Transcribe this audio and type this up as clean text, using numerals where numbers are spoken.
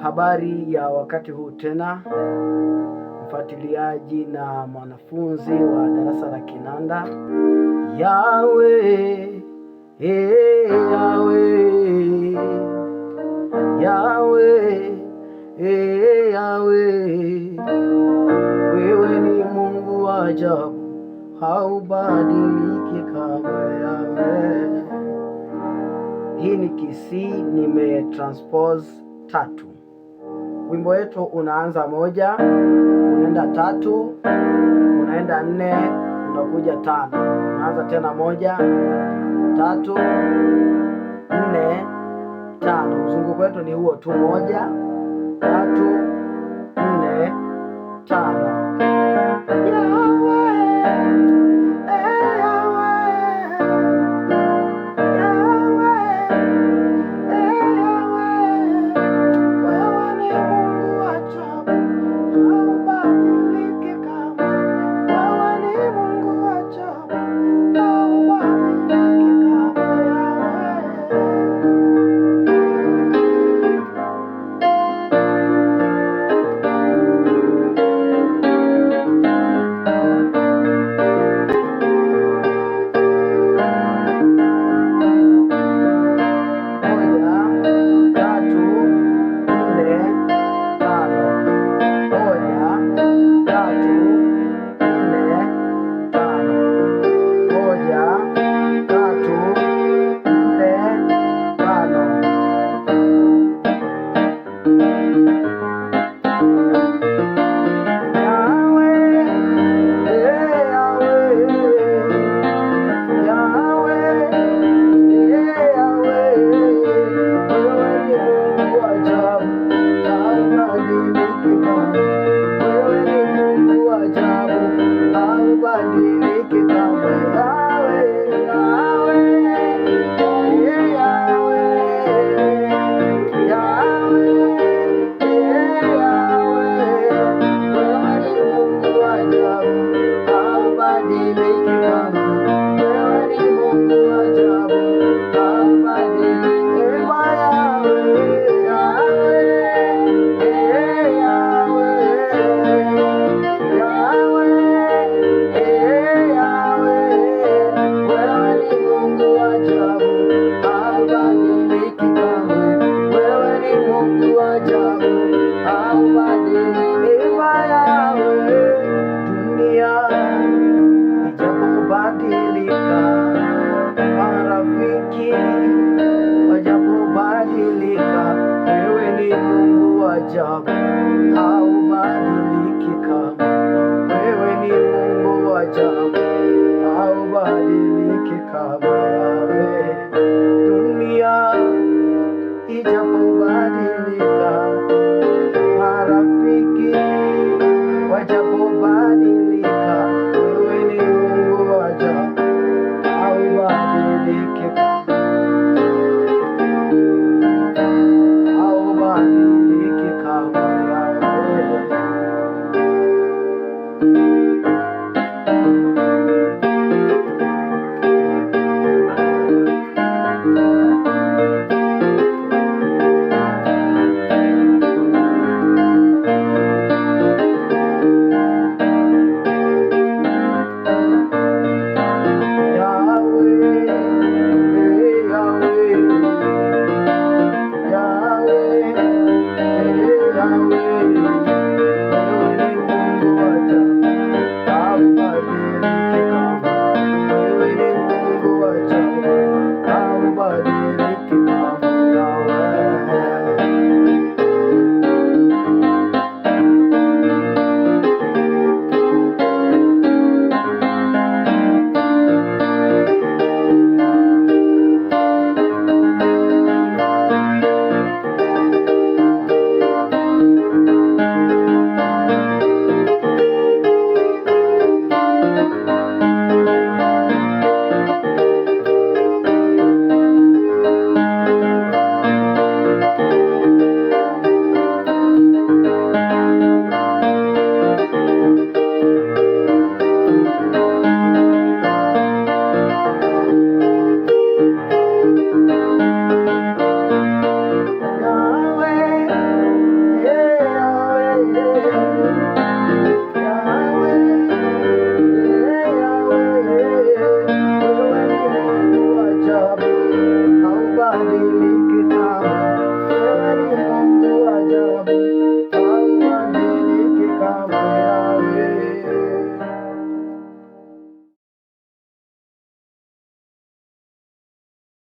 Habari ya wakati huu tena, mfuatiliaji na mwanafunzi wa darasa la kinanda. Yahweh, Yahweh, Yahweh, Yahweh, wewe ni Mungu wa ajabu, haubadiliki kamwe. Yahweh. Hii ni kisi nimetranspose 3. Wimbo wetu unaanza 1, unaenda 3, unaenda 4, unakuja 5. Unaanza tena 1, 3, 4, 5. Mzunguko wetu ni huo tu, 1, 3, 4, 5. Haubadiliki kamwe, wewe ni Mungu wa ajabu.